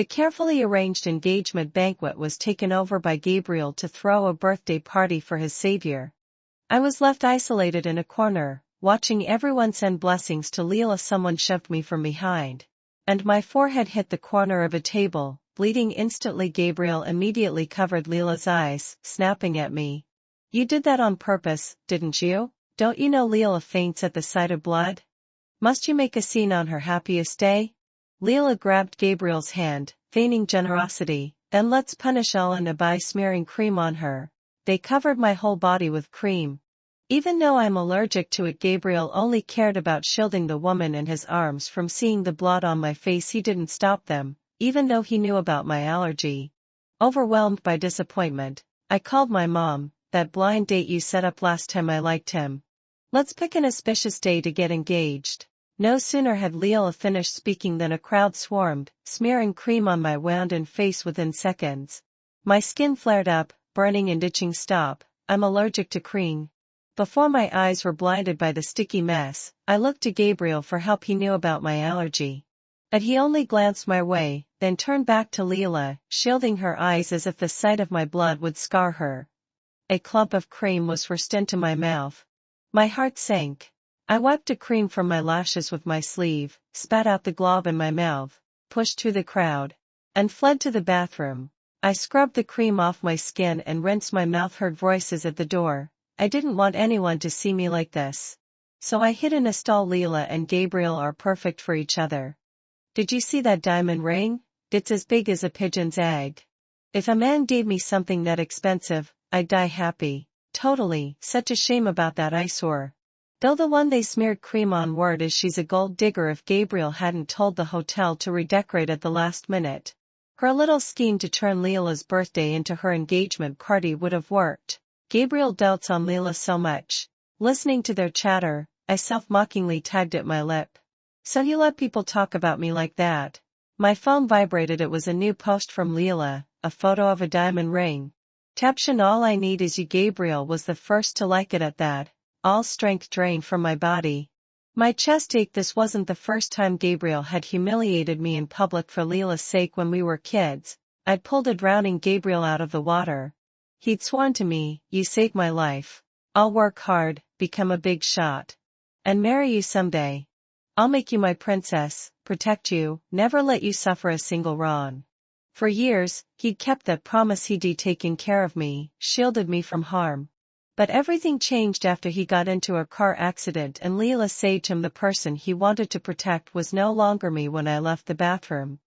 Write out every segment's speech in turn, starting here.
The carefully arranged engagement banquet was taken over by Gabriel to throw a birthday party for his savior. I was left isolated in a corner, watching everyone send blessings to Leela. Someone shoved me from behind, and my forehead hit the corner of a table, bleeding instantly. Gabriel immediately covered Leela's eyes, snapping at me. "You did that on purpose, didn't you? Don't you know Leela faints at the sight of blood? Must you make a scene on her happiest day?" Leela grabbed Gabriel's hand, feigning generosity. "Then let's punish Elena by smearing cream on her." They covered my whole body with cream. Even though I'm allergic to it, Gabriel only cared about shielding the woman in his arms from seeing the blood on my face. He didn't stop them, even though he knew about my allergy. Overwhelmed by disappointment, I called my mom. "That blind date you set up last time, I liked him. Let's pick an auspicious day to get engaged." No sooner had Leela finished speaking than a crowd swarmed, smearing cream on my wound and face within seconds. My skin flared up, burning and itching. "Stop, I'm allergic to cream." Before my eyes were blinded by the sticky mess, I looked to Gabriel for help. He knew about my allergy. But he only glanced my way, then turned back to Leela, shielding her eyes as if the sight of my blood would scar her. A clump of cream was forced into my mouth. My heart sank. I wiped the cream from my lashes with my sleeve, spat out the glob in my mouth, pushed through the crowd, and fled to the bathroom. I scrubbed the cream off my skin and rinsed my mouth. Heard voices at the door. I didn't want anyone to see me like this, so I hid in a stall. Leela and Gabriel are perfect for each other. "Did you see that diamond ring? It's as big as a pigeon's egg. If a man gave me something that expensive, I'd die happy." "Totally, such a shame about that eyesore. Though the one they smeared cream on. Word is she's a gold digger." If Gabriel hadn't told the hotel to redecorate at the last minute, her little scheme to turn Leela's birthday into her engagement party would have worked. Gabriel dotes on Leela so much. Listening to their chatter, I self-mockingly tagged at my lip. "So you let people talk about me like that?" My phone vibrated. It was a new post from Leela, a photo of a diamond ring. Caption: "All I need is you." Gabriel was the first to like it. At that, all strength drained from my body. My chest ached. This wasn't the first time Gabriel had humiliated me in public for Leela's sake. When we were kids, I'd pulled a drowning Gabriel out of the water. He'd sworn to me, "You saved my life. I'll work hard, become a big shot, and marry you someday. I'll make you my princess, protect you, never let you suffer a single wrong." For years, he'd kept that promise. He'd taken care of me, shielded me from harm. But everything changed after he got into a car accident and Leela saved him. The person he wanted to protect was no longer me. When I left the bathroom,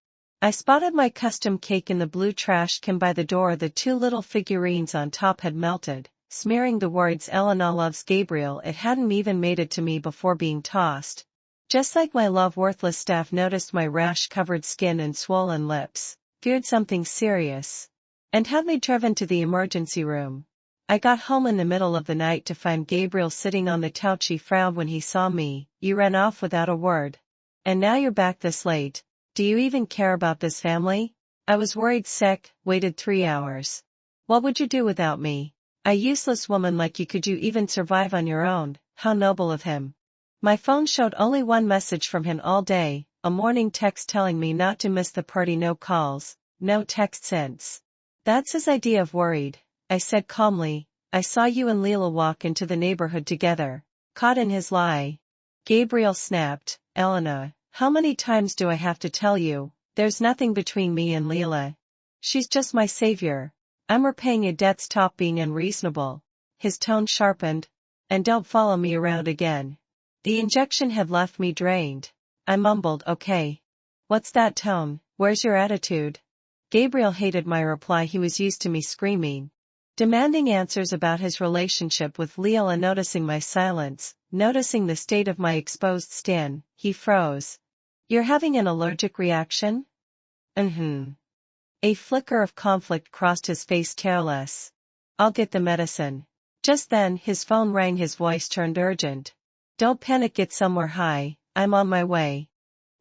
I spotted my custom cake in the blue trash can by the door. The two little figurines on top had melted, smearing the words "Elena loves Gabriel." It hadn't even made it to me before being tossed. Just like my love, worthless staff noticed my rash-covered skin and swollen lips, feared something serious, and had me driven to the emergency room. I got home in the middle of the night to find Gabriel sitting on the couch. He frowned when he saw me. "You ran off without a word. And now you're back this late. Do you even care about this family?" I was worried sick, waited 3 hours. "What would you do without me? A useless woman like you. Could you even survive on your own?" How noble of him. My phone showed only one message from him all day, a morning text telling me not to miss the party. No calls, no text since. "That's his idea of worried," I said calmly. "I saw you and Leela walk into the neighborhood together." Caught in his lie, Gabriel snapped. "Elena, how many times do I have to tell you? There's nothing between me and Leela. She's just my savior. I'm repaying a debt. Stop being unreasonable." His tone sharpened. "And don't follow me around again." The injection had left me drained. I mumbled, "Okay. What's that tone? Where's your attitude?" Gabriel hated my reply. He was used to me screaming, demanding answers about his relationship with Leela. Noticing my silence, noticing the state of my exposed skin, he froze. "You're having an allergic reaction?" A flicker of conflict crossed his face. "Careless. I'll get the medicine." Just then, his phone rang. His voice turned urgent. "Don't panic, get somewhere high, I'm on my way."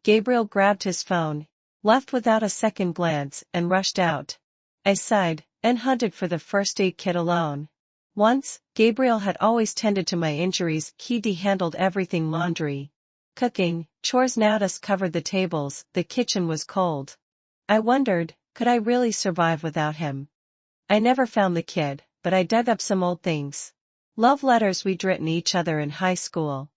Gabriel grabbed his phone, left without a second glance, and rushed out. I sighed, and hunted for the first aid kit alone. Once, Gabriel had always tended to my injuries. He'd handled everything: laundry, cooking, chores. Now dust covered the tables. The kitchen was cold. I wondered, could I really survive without him? I never found the kid, but I dug up some old things. Love letters we'd written each other in high school.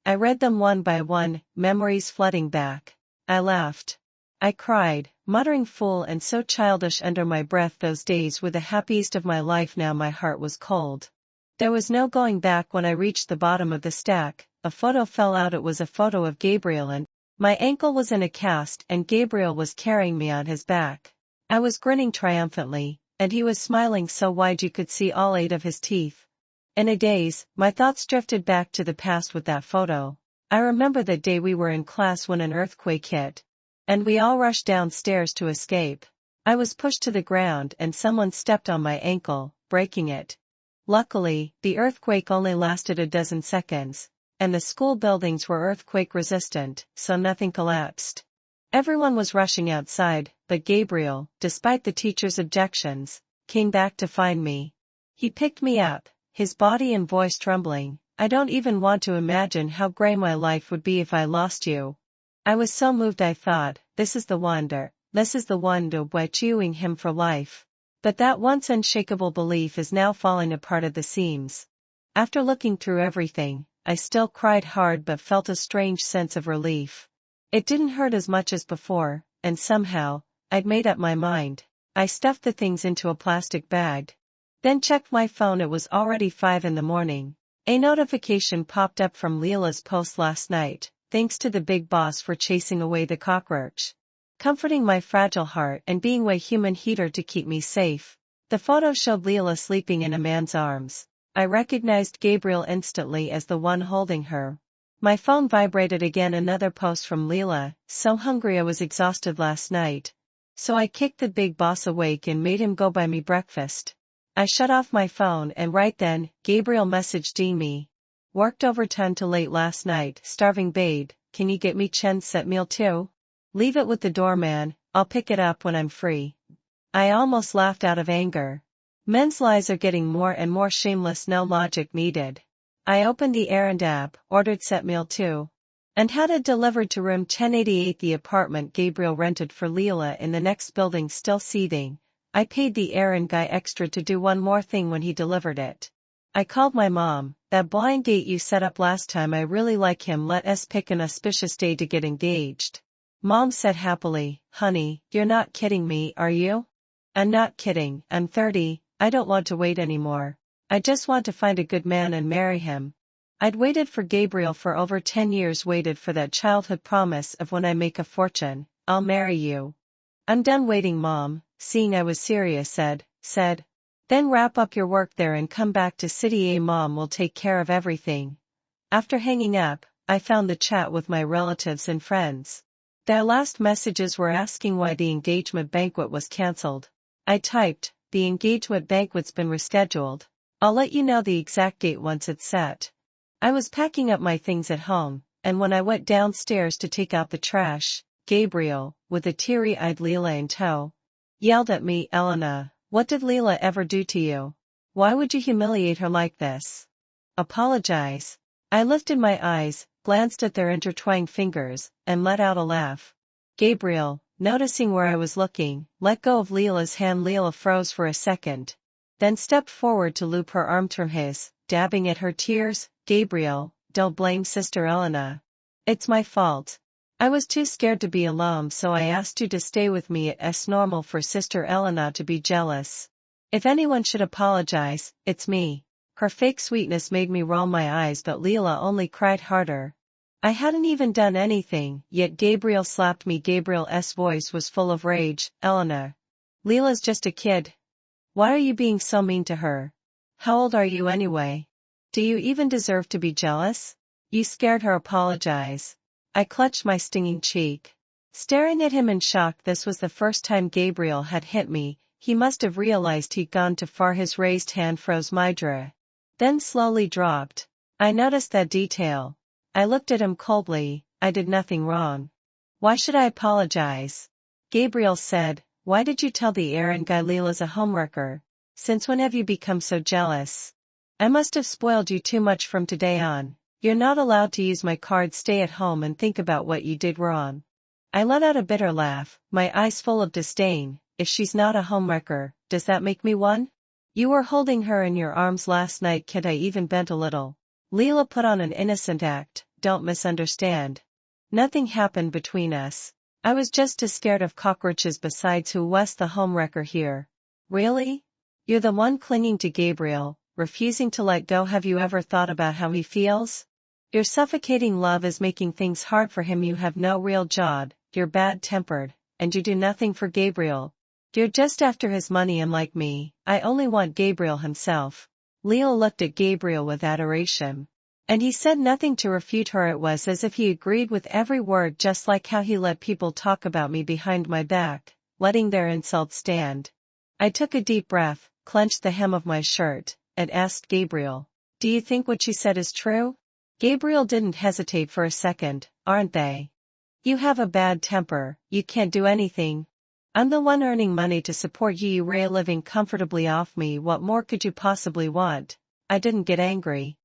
I read them one by one, memories flooding back. I laughed. I cried, muttering fool and so childish under my breath. Those days were the happiest of my life. Now my heart was cold. There was no going back. When I reached the bottom of the stack, a photo fell out. It was a photo of Gabriel and my ankle was in a cast and Gabriel was carrying me on his back. I was grinning triumphantly, and he was smiling so wide you could see all 8 of his teeth. In a daze, my thoughts drifted back to the past with that photo. I remember the day we were in class when an earthquake hit, and we all rushed downstairs to escape. I was pushed to the ground and someone stepped on my ankle, breaking it. Luckily, the earthquake only lasted a dozen seconds, and the school buildings were earthquake resistant, so nothing collapsed. Everyone was rushing outside, but Gabriel, despite the teacher's objections, came back to find me. He picked me up, his body and voice trembling. I don't even want to imagine how gray my life would be if I lost you. I was so moved. I thought, this is the wonder by chewing him for life. But that once unshakable belief is now falling apart at the seams. After looking through everything, I still cried hard but felt a strange sense of relief. It didn't hurt as much as before, and somehow, I'd made up my mind. I stuffed the things into a plastic bag. Then checked my phone. It was already 5 in the morning. A notification popped up from Leila's post last night, thanks to the big boss for chasing away the cockroach. Comforting my fragile heart and being way human heater to keep me safe. The photo showed Leila sleeping in a man's arms. I recognized Gabriel instantly as the one holding her. My phone vibrated again. Another post from Leila, so hungry I was exhausted last night. So I kicked the big boss awake and made him go buy me breakfast. I shut off my phone and right then, Gabriel messaged me. Worked overtime till late last night, starving babe, can you get me Chen's set meal too? Leave it with the doorman, I'll pick it up when I'm free. I almost laughed out of anger. Men's lies are getting more and more shameless. No logic needed. I opened the errand app, ordered set meal too, and had it delivered to room 1088, the apartment Gabriel rented for Leila in the next building. Still seething, I paid the errand guy extra to do one more thing when he delivered it. I called my mom. That blind date you set up last time, I really like him. Let us pick an auspicious day to get engaged. Mom said happily, honey, you're not kidding me, are you? I'm not kidding. I'm 30, I don't want to wait anymore. I just want to find a good man and marry him. I'd waited for Gabriel for over 10 years, waited for that childhood promise of when I make a fortune, I'll marry you. I'm done waiting, Mom, seeing I was serious, said. Then wrap up your work there and come back to City. Mom will take care of everything. After hanging up, I found the chat with my relatives and friends. Their last messages were asking why the engagement banquet was cancelled. I typed, the engagement banquet's been rescheduled. I'll let you know the exact date once it's set. I was packing up my things at home, and when I went downstairs to take out the trash, Gabriel, with a teary-eyed Leila in tow, yelled at me, Elena, what did Leila ever do to you? Why would you humiliate her like this? Apologize. I lifted my eyes, glanced at their intertwined fingers, and let out a laugh. Gabriel, noticing where I was looking, let go of Leila's hand. Leila froze for a second, then stepped forward to loop her arm through his, dabbing at her tears. Gabriel, don't blame Sister Elena. It's my fault. I was too scared to be alone, so I asked you to stay with me. It's normal for Sister Elena to be jealous. If anyone should apologize, it's me. Her fake sweetness made me roll my eyes, but Leila only cried harder. I hadn't even done anything, yet Gabriel slapped me. Gabriel's voice was full of rage. Elena, Leila's just a kid. Why are you being so mean to her? How old are you anyway? Do you even deserve to be jealous? You scared her. Apologize. I clutched my stinging cheek, staring at him in shock. This was the first time Gabriel had hit me. He must have realized he'd gone too far. His raised hand froze my jaw, then slowly dropped. I noticed that detail. I looked at him coldly. I did nothing wrong. Why should I apologize? Gabriel said, why did you tell the errand guy Leila's a homewrecker? Since when have you become so jealous? I must have spoiled you too much. From today on, you're not allowed to use my card. Stay at home and think about what you did wrong. I let out a bitter laugh, my eyes full of disdain. If she's not a homewrecker, does that make me one? You were holding her in your arms last night, kid. I even bent a little. Leela put on an innocent act, don't misunderstand. Nothing happened between us. I was just as scared of cockroaches. Besides, who was the homewrecker here? Really? You're the one clinging to Gabriel, refusing to let go. Have you ever thought about how he feels? Your suffocating love is making things hard for him. You have no real job, you're bad-tempered, and you do nothing for Gabriel. You're just after his money, and like me, I only want Gabriel himself. Leela looked at Gabriel with adoration. And he said nothing to refute her. It was as if he agreed with every word, just like how he let people talk about me behind my back, letting their insults stand. I took a deep breath, clenched the hem of my shirt, and asked Gabriel, "Do you think what she said is true?" Gabriel didn't hesitate for a second. "Aren't they? You have a bad temper, you can't do anything. I'm the one earning money to support you. You are living comfortably off me. What more could you possibly want?" I didn't get angry.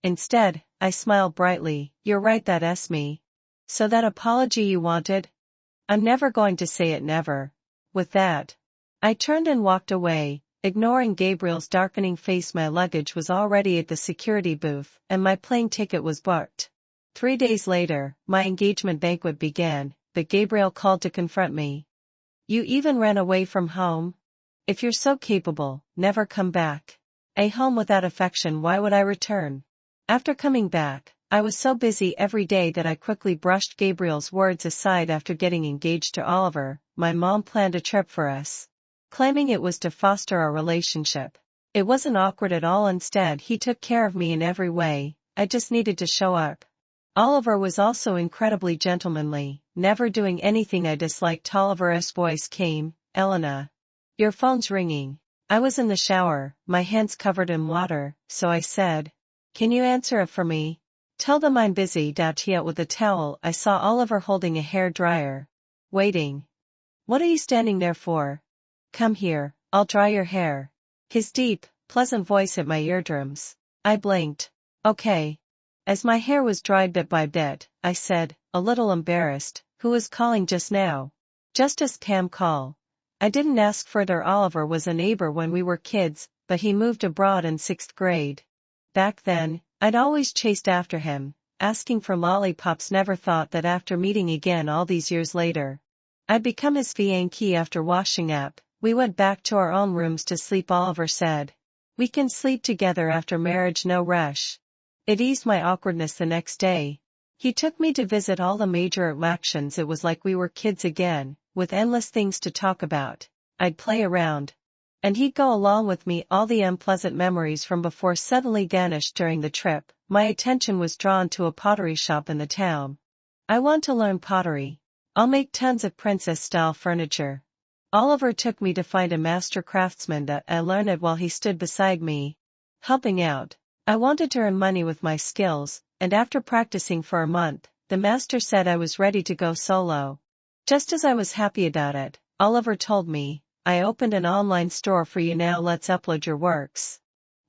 Instead, I smiled brightly. "You're right, that's me. So that apology you wanted? I'm never going to say it, never." With that, I turned and walked away, ignoring Gabriel's darkening face. My luggage was already at the security booth, and my plane ticket was booked. 3 days later, my engagement banquet began, but Gabriel called to confront me. "You even ran away from home? If you're so capable, never come back. A home without affection, why would I return?" After coming back, I was so busy every day that I quickly brushed Gabriel's words aside. After getting engaged to Oliver, my mom planned a trip for us, claiming it was to foster our relationship. It wasn't awkward at all. Instead, he took care of me in every way. I just needed to show up. Oliver was also incredibly gentlemanly, never doing anything I disliked. Oliver's voice came, "Elena, your phone's ringing." I was in the shower, my hands covered in water, so I said, "Can you answer it for me?" "Tell them I'm busy." Out with a towel. I saw Oliver holding a hair dryer. "Waiting. What are you standing there for? Come here, I'll dry your hair." His deep, pleasant voice at my eardrums. I blinked. "Okay." As my hair was dried bit by bit, I said, a little embarrassed, "Who was calling just now?" "Just a scam call. I didn't ask further." Oliver was a neighbor when we were kids, but he moved abroad in 6th grade. Back then, I'd always chased after him, asking for lollipops. Never thought that after meeting again all these years later, I'd become his fiancée. After washing up, we went back to our own rooms to sleep. Oliver said, "We can sleep together after marriage, no rush." It eased my awkwardness. The next day, he took me to visit all the major attractions. It was like we were kids again, with endless things to talk about. I'd play around, and he'd go along with me. All the unpleasant memories from before suddenly vanished during the trip. My attention was drawn to a pottery shop in the town. "I want to learn pottery. I'll make tons of princess-style furniture." Oliver took me to find a master craftsman. That I learned it while he stood beside me, helping out. I wanted to earn money with my skills, and after practicing for a month, the master said I was ready to go solo. Just as I was happy about it, Oliver told me, "I opened an online store for you now. Let's upload your works."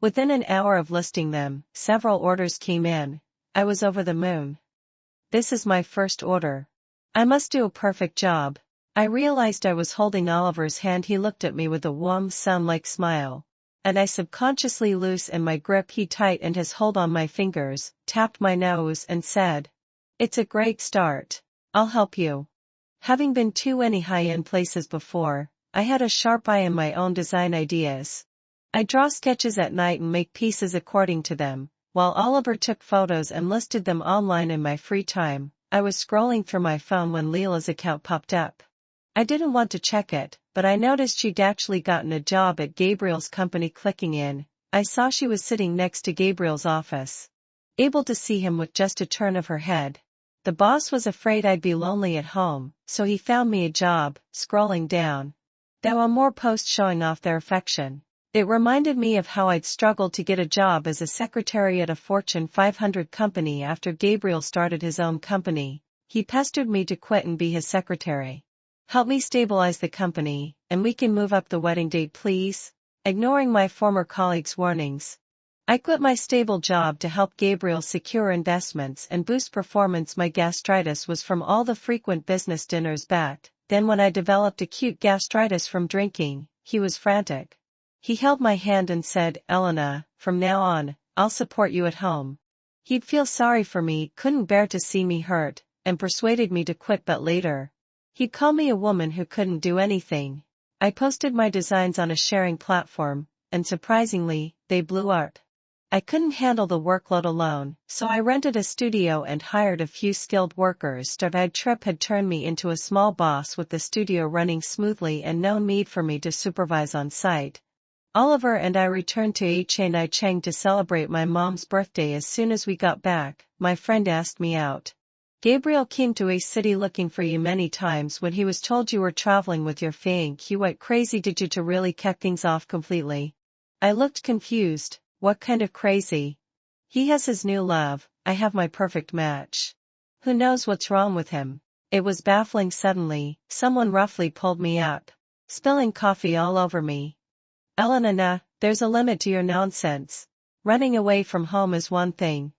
Within an hour of listing them, several orders came in. I was over the moon. "This is my first order. I must do a perfect job." I realized I was holding Oliver's hand. He looked at me with a warm, sun-like smile, and I subconsciously loosened my grip. He tightened his hold on my fingers, tapped my nose, and said, "It's a great start. I'll help you." Having been to many high-end places before, I had a sharp eye in my own design ideas. I draw sketches at night and make pieces according to them, while Oliver took photos and listed them online in my free time. I was scrolling through my phone when Leela's account popped up. I didn't want to check it, but I noticed she'd actually gotten a job at Gabriel's company. Clicking in, I saw she was sitting next to Gabriel's office, able to see him with just a turn of her head. The boss was afraid I'd be lonely at home, so he found me a job. Scrolling down, there were more posts showing off their affection. It reminded me of how I'd struggled to get a job as a secretary at a Fortune 500 company. After Gabriel started his own company, he pestered me to quit and be his secretary. "Help me stabilize the company, and we can move up the wedding date, please." Ignoring my former colleague's warnings, I quit my stable job to help Gabriel secure investments and boost performance. My gastritis was from all the frequent business dinners back. Then when I developed acute gastritis from drinking, he was frantic. He held my hand and said, "Elena, from now on, I'll support you at home." He'd feel sorry for me, couldn't bear to see me hurt, and persuaded me to quit, but later, he'd call me a woman who couldn't do anything. I posted my designs on a sharing platform, and surprisingly, they blew up. I couldn't handle the workload alone, so I rented a studio and hired a few skilled workers. That trip had turned me into a small boss with the studio running smoothly and no need for me to supervise on site. Oliver and I returned to Chiang to celebrate my mom's birthday. As soon as we got back, my friend asked me out. "Gabriel came to a city looking for you many times. When he was told you were traveling with your fang, he went crazy. Did you to really cut things off completely?" I looked confused. What kind of crazy? He has his new love, I have my perfect match. Who knows what's wrong with him? It was baffling. Suddenly, someone roughly pulled me up, spilling coffee all over me. "Elena, there's a limit to your nonsense. Running away from home is one thing,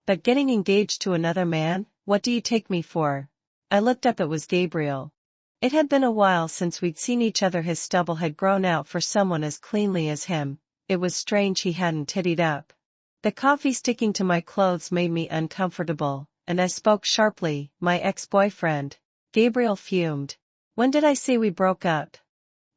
but getting engaged to another man, what do you take me for?" I looked up. It was Gabriel. It had been a while since we'd seen each other. His stubble had grown out for someone as cleanly as him. It was strange he hadn't tidied up. The coffee sticking to my clothes made me uncomfortable, and I spoke sharply. "My ex-boyfriend." Gabriel fumed. "When did I say we broke up?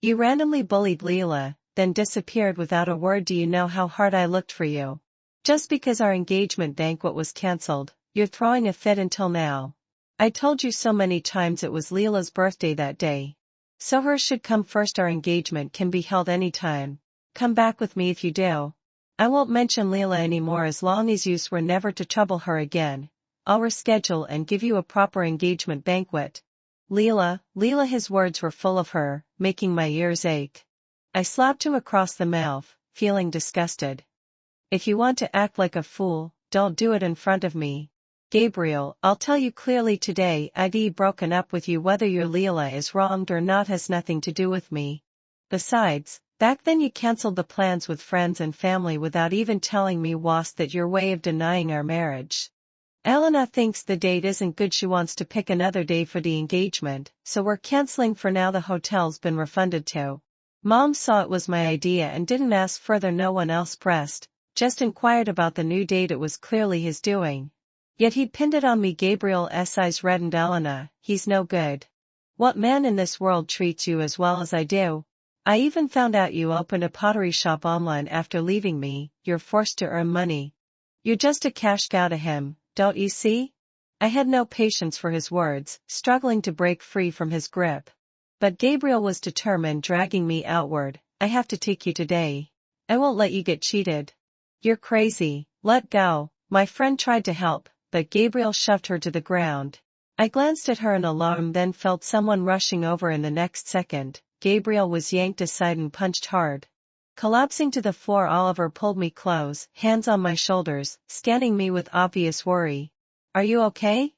You randomly bullied Leila, then disappeared without a word. Do you know how hard I looked for you? Just because our engagement banquet was cancelled, you're throwing a fit until now. I told you so many times it was Leila's birthday that day. So hers should come first. Our engagement can be held anytime. Come back with me if you do. I won't mention Leila anymore as long as you swear never to trouble her again. I'll reschedule and give you a proper engagement banquet." Leila, his words were full of her, making my ears ache. I slapped him across the mouth, feeling disgusted. "If you want to act like a fool, don't do it in front of me. Gabriel, I'll tell you clearly today, I've broken up with you. Whether your Leila is wronged or not has nothing to do with me. Besides, back then you cancelled the plans with friends and family without even telling me. Was that your way of denying our marriage? Elena thinks the date isn't good. She wants to pick another day for the engagement, so we're cancelling for now. The hotel's been refunded too. Mom saw it was my idea and didn't ask further. No one else pressed, just inquired about the new date. It was clearly his doing. Yet he'd pinned it on me." Gabriel's eyes reddened. "Elena, he's no good. What man in this world treats you as well as I do? I even found out you opened a pottery shop online after leaving me. You're forced to earn money. You're just a cash cow to him, don't you see?" I had no patience for his words, struggling to break free from his grip. But Gabriel was determined, dragging me outward. "I have to take you today. I won't let you get cheated." "You're crazy, let go." My friend tried to help, but Gabriel shoved her to the ground. I glanced at her in alarm, then felt someone rushing over. In the next second, Gabriel was yanked aside and punched hard. Collapsing to the floor, Oliver pulled me close, hands on my shoulders, scanning me with obvious worry. "Are you okay?"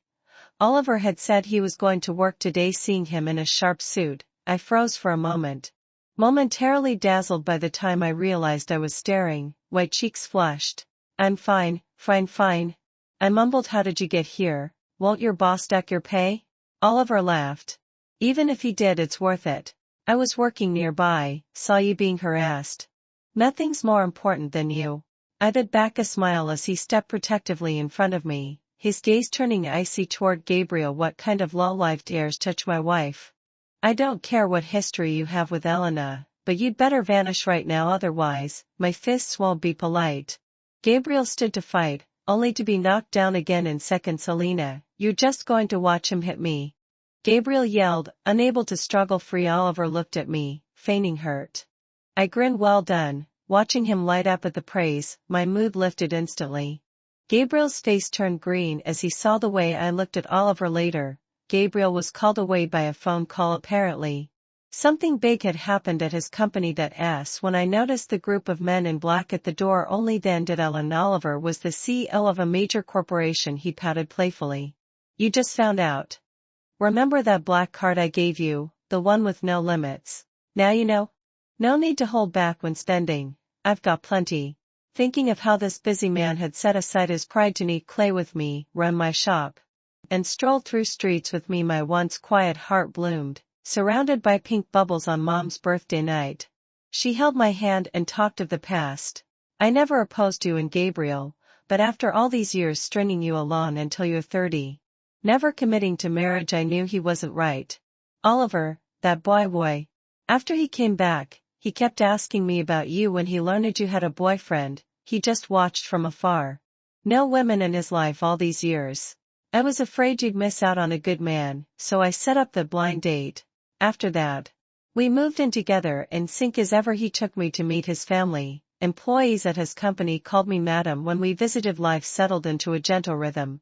Oliver had said he was going to work today. Seeing him in a sharp suit, I froze for a moment. Momentarily dazzled. By the time I realized I was staring, white cheeks flushed. "I'm fine, fine. I mumbled. "How did you get here? Won't your boss duck your pay?" Oliver laughed. "Even if he did, it's worth it. I was working nearby, saw you being harassed. Nothing's more important than you." I bit back a smile as he stepped protectively in front of me, his gaze turning icy toward Gabriel. "What kind of lowlife dares touch my wife? I don't care what history you have with Elena, but you'd better vanish right now, otherwise, my fists won't be polite." Gabriel stood to fight, only to be knocked down again in seconds. "Elena, you're just going to watch him hit me?" Gabriel yelled, unable to struggle free. Oliver looked at me, feigning hurt. I grinned. "Well done." Watching him light up at the praise, my mood lifted instantly. Gabriel's face turned green as he saw the way I looked at Oliver. Later, Gabriel was called away by a phone call. Apparently, something big had happened at his company that ass. When I noticed the group of men in black at the door, only then did Ellen. Oliver was the CEO of a major corporation. He pouted playfully. "You just found out. Remember that black card I gave you, the one with no limits? Now you know. No need to hold back when spending. I've got plenty." thinking of how this busy man had set aside his pride to knead clay with me, run my shop, and stroll through streets with me. My once quiet heart bloomed, surrounded by pink bubbles on Mom's birthday night. She held my hand and talked of the past. I never opposed you and Gabriel, but after all these years stringing you along until you're 30, never committing to marriage, I knew he wasn't right. Oliver, that boy. After he came back, he kept asking me about you when he learned you had a boyfriend. He just watched from afar. No women in his life all these years. I was afraid you'd miss out on a good man, so I set up the blind date. After that, we moved in together, in sync as ever. He took me to meet his family. Employees at his company called me madam when we visited. Life settled into a gentle rhythm.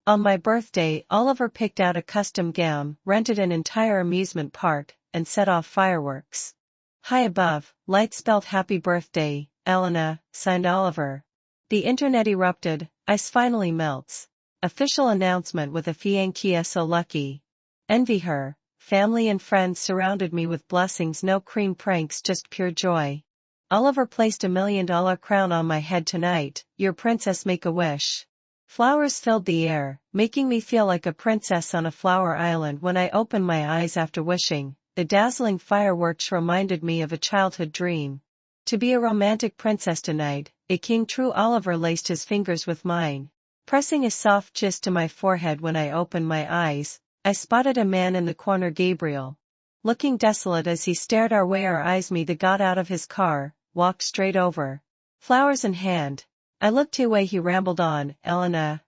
On my birthday, Oliver picked out a custom gown, rented an entire amusement park, and set off fireworks. High above, lights spelled happy birthday, Elena, signed Oliver. The internet erupted, ice finally melts. Official announcement with a fiancé so lucky. Envy her. Family and friends surrounded me with blessings, no cream pranks, just pure joy. Oliver placed $1 million crown on my head tonight, your princess, make a wish. Flowers filled the air, making me feel like a princess on a flower island. When I opened my eyes after wishing, the dazzling fireworks reminded me of a childhood dream. To be a romantic princess tonight, it came true. Oliver laced his fingers with mine, pressing a soft kiss to my forehead. When I opened my eyes, I spotted a man in the corner, Gabriel. Looking desolate as he stared our way, our eyes met. He got out of his car, walked straight over, flowers in hand. I looked away. He rambled on, Elena.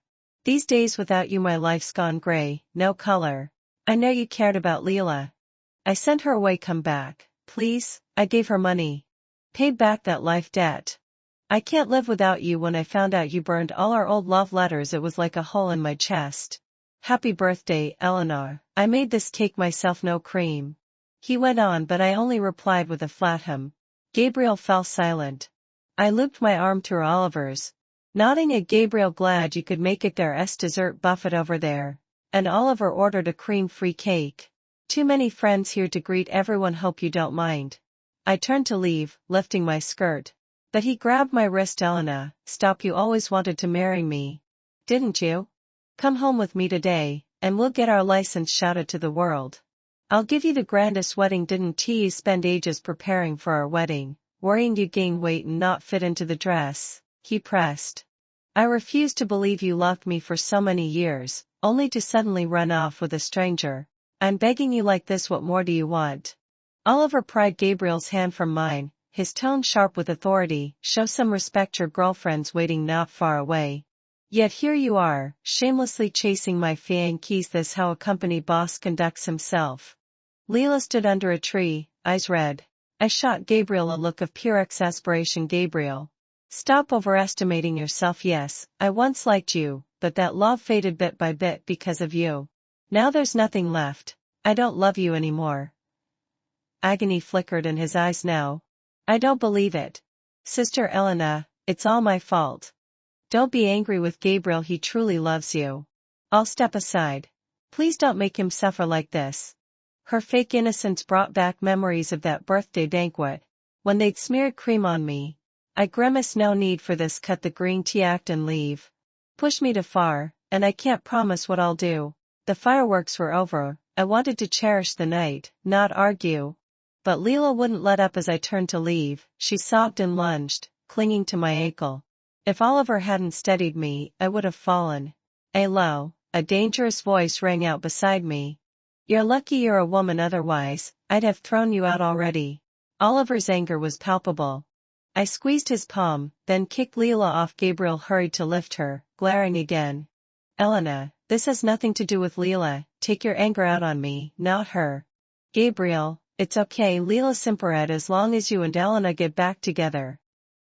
These days without you my life's gone gray, no color. I know you cared about Leila. I sent her away, come back, please. I gave her money. Paid back that life debt. I can't live without you. When I found out you burned all our old love letters, it was like a hole in my chest. Happy birthday, Eleanor. I made this cake myself, no cream. He went on, but I only replied with a flat hum. Gabriel fell silent. I looped my arm through Oliver's, nodding at Gabriel. Glad you could make it. There's dessert buffet over there. And Oliver ordered a cream-free cake. Too many friends here to greet everyone, hope you don't mind. I turned to leave, lifting my skirt. But he grabbed my wrist. Elena, stop, you always wanted to marry me. Didn't you? Come home with me today, and we'll get our license shouted to the world. I'll give you the grandest wedding. Didn't you spend ages preparing for our wedding, worrying you'd gain weight and not fit into the dress? He pressed. I refused to believe you loved me for so many years, only to suddenly run off with a stranger. I'm begging you like this, what more do you want? Oliver pried Gabriel's hand from mine, his tone sharp with authority. Show some respect, your girlfriend's waiting not far away. Yet here you are, shamelessly chasing my fiancée. This how a company boss conducts himself. Leila stood under a tree, eyes red. I shot Gabriel a look of pure exasperation. Gabriel, stop overestimating yourself. Yes, I once liked you, but that love faded bit by bit because of you. Now there's nothing left. I don't love you anymore. Agony flickered in his eyes now. I don't believe it. Sister Elena, it's all my fault. Don't be angry with Gabriel, he truly loves you. I'll step aside. Please don't make him suffer like this. Her fake innocence brought back memories of that birthday banquet, when they'd smeared cream on me. I grimaced. No need for this, cut the green tea act and leave. Push me too far, and I can't promise what I'll do. The fireworks were over, I wanted to cherish the night, not argue. But Leila wouldn't let up. As I turned to leave, she sobbed and lunged, clinging to my ankle. If Oliver hadn't steadied me, I would have fallen. A dangerous voice rang out beside me. You're lucky you're a woman, otherwise, I'd have thrown you out already. Oliver's anger was palpable. I squeezed his palm, then kicked Leila off. Gabriel hurried to lift her, glaring again. Elena, this has nothing to do with Leila, take your anger out on me, not her. Gabriel, it's okay, Leila simpered, as long as you and Elena get back together.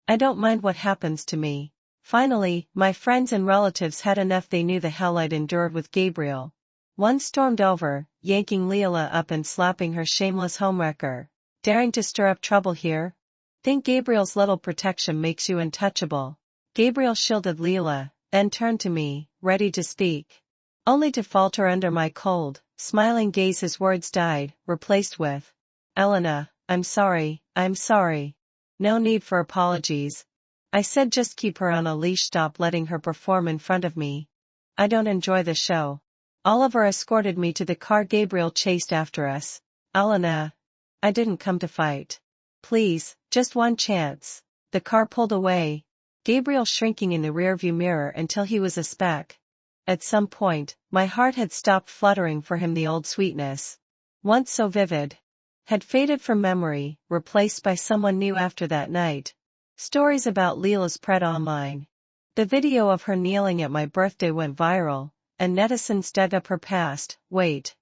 I don't mind what happens to me. Finally, my friends and relatives had enough. They knew the hell I'd endured with Gabriel. One stormed over, yanking Leila up and slapping her, shameless homewrecker. Daring to stir up trouble here? Think Gabriel's little protection makes you untouchable. Gabriel shielded Leila, then turned to me, ready to speak. Only to falter under my cold, smiling gaze. His words died, replaced with, Elena, I'm sorry. No need for apologies. I said just keep her on a leash, stop letting her perform in front of me. I don't enjoy the show. Oliver escorted me to the car. Gabriel chased after us. Elena. I didn't come to fight. Please, just one chance. The car pulled away. Gabriel shrinking in the rearview mirror until he was a speck. At some point, my heart had stopped fluttering for him. The old sweetness, once so vivid, had faded from memory, replaced by someone new after that night. Stories about Leela spread online. The video of her kneeling at my birthday went viral, and netizens dug up her past. Wait.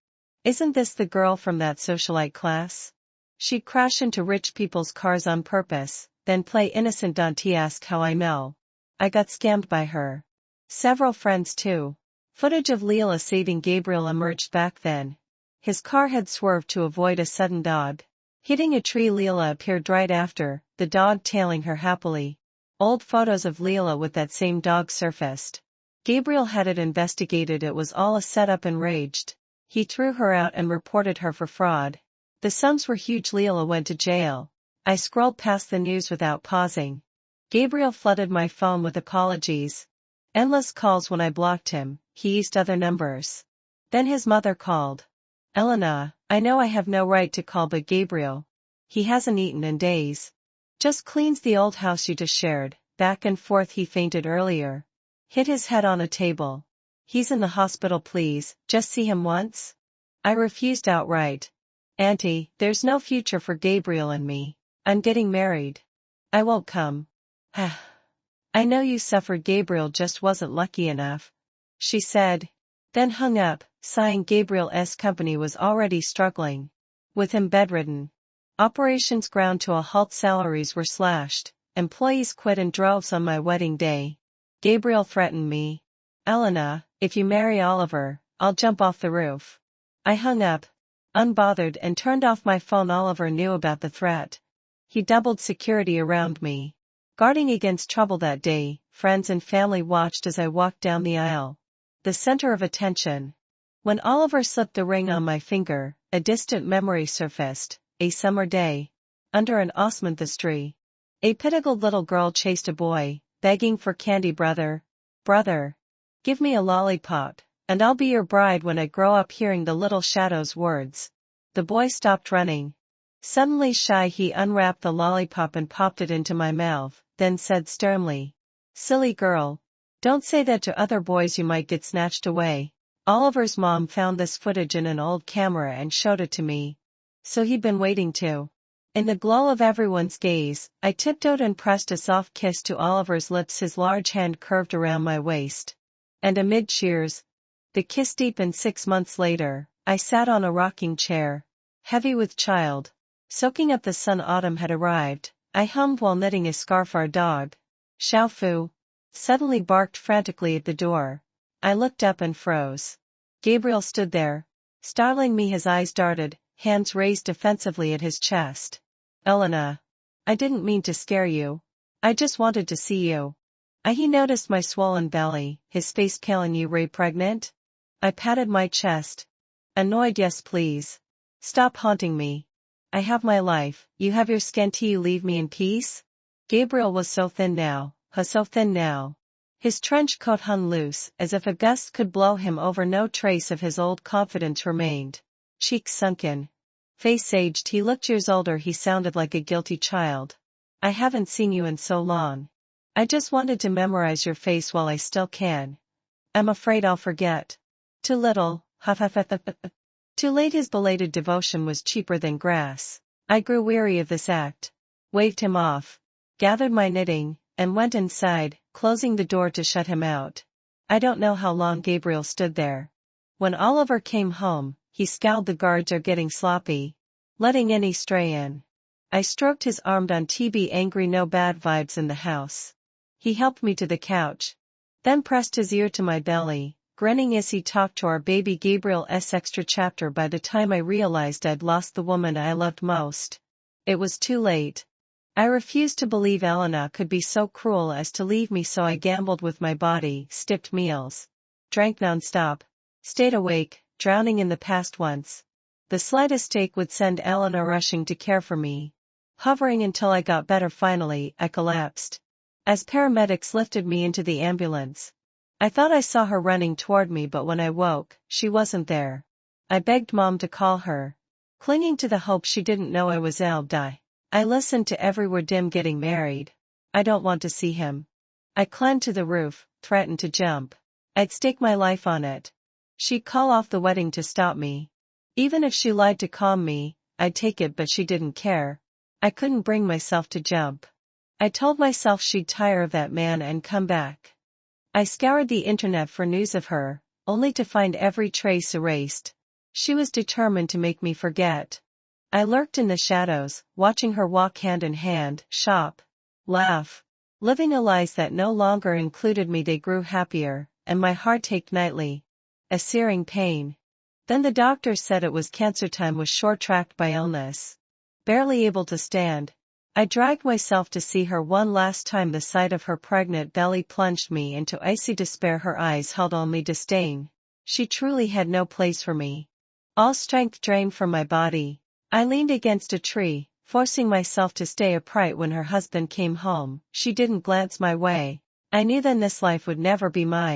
Isn't this the girl from that socialite class? She'd crash into rich people's cars on purpose, then play innocent. Don't ask how I know. I got scammed by her. Several friends too. Footage of Leela saving Gabriel emerged back then. His car had swerved to avoid a sudden dog hitting a tree. Leela appeared right after, the dog tailing her happily. Old photos of Leela with that same dog surfaced. Gabriel had it investigated. It was all a setup. Enraged, he threw her out and reported her for fraud. The sums were huge. Leela went to jail. I scrolled past the news without pausing. Gabriel flooded my phone with apologies. Endless calls when I blocked him. He used other numbers. Then his mother called. Elena, I know I have no right to call, but Gabriel. He hasn't eaten in days. Just cleans the old house you just shared. Back and forth. He fainted earlier. Hit his head on a table. He's in the hospital. Please, just see him once. I refused outright. Auntie, there's no future for Gabriel and me. I'm getting married. I won't come. I know you suffered. Gabriel just wasn't lucky enough, she said. Then hung up, sighing. Gabriel's company was already struggling. With him bedridden. Operations ground to a halt. Salaries were slashed. Employees quit in droves on my wedding day. Gabriel threatened me. Elena, if you marry Oliver, I'll jump off the roof. I hung up, unbothered, and turned off my phone. Oliver knew about the threat. He doubled security around me, guarding against trouble that day. Friends and family watched as I walked down the aisle, the center of attention. When Oliver slipped the ring on my finger, a distant memory surfaced. A summer day, under an osmanthus tree. A pitiful little girl chased a boy, begging for candy. Brother, give me a lollipop, and I'll be your bride when I grow up. Hearing the little shadow's words, the boy stopped running. Suddenly shy, he unwrapped the lollipop and popped it into my mouth, then said sternly, "Silly girl. Don't say that to other boys, you might get snatched away." Oliver's mom found this footage in an old camera and showed it to me. So he'd been waiting too. In the glow of everyone's gaze, I tiptoed and pressed a soft kiss to Oliver's lips. His large hand curved around my waist. And amid cheers, the kiss deepened. 6 months later, I sat on a rocking chair, heavy with child, soaking up the sun. Autumn had arrived. I hummed while knitting a scarf. Our dog, Xiao Fu, suddenly barked frantically at the door. I looked up and froze. Gabriel stood there, startling me. His eyes darted, hands raised defensively at his chest. Elena, I didn't mean to scare you. I just wanted to see you. He noticed my swollen belly, his face pale. And you were pregnant? I patted my chest. Annoyed. Yes, please. Stop haunting me. I have my life, you have your scanty. You leave me in peace? Gabriel was so thin now, so thin now. His trench coat hung loose, as if a gust could blow him over. No trace of his old confidence remained. Cheeks sunken, face aged. He looked years older. He sounded like a guilty child. I haven't seen you in so long. I just wanted to memorize your face while I still can. I'm afraid I'll forget. Too little, Too late. His belated devotion was cheaper than grass. I grew weary of this act, waved him off, gathered my knitting, and went inside, closing the door to shut him out. I don't know how long Gabriel stood there. When Oliver came home, he scowled. The guards are getting sloppy, letting any stray in. I stroked his arm. On TB angry. No bad vibes in the house. He helped me to the couch, then pressed his ear to my belly, grinning as he talked to our baby. Gabriel's extra chapter. By the time I realized I'd lost the woman I loved most, it was too late. I refused to believe Elena could be so cruel as to leave me, so I gambled with my body, skipped meals, drank nonstop, stayed awake, drowning in the past. Once the slightest stake would send Elena rushing to care for me. Hovering until I got better. Finally, I collapsed. as paramedics lifted me into the ambulance. I thought I saw her running toward me, but when I woke, she wasn't there. I begged Mom to call her, clinging to the hope she didn't know I was ill. I listened to every word. Dim getting married. I don't want to see him. I climbed to the roof, threatened to jump. I'd stake my life on it. She'd call off the wedding to stop me. Even if she lied to calm me, I'd take it, but she didn't care. I couldn't bring myself to jump. I told myself she'd tire of that man and come back. I scoured the internet for news of her, only to find every trace erased. She was determined to make me forget. I lurked in the shadows, watching her walk hand in hand, shop, laugh, living a lies that no longer included me. They grew happier, and my heart ached nightly. A searing pain. Then the doctor said it was cancer. Time was short-tracked by illness. Barely able to stand, I dragged myself to see her one last time. The sight of her pregnant belly plunged me into icy despair. Her eyes held only disdain. She truly had no place for me. All strength drained from my body, I leaned against a tree, forcing myself to stay upright. When her husband came home, she didn't glance my way. I knew then this life would never be mine.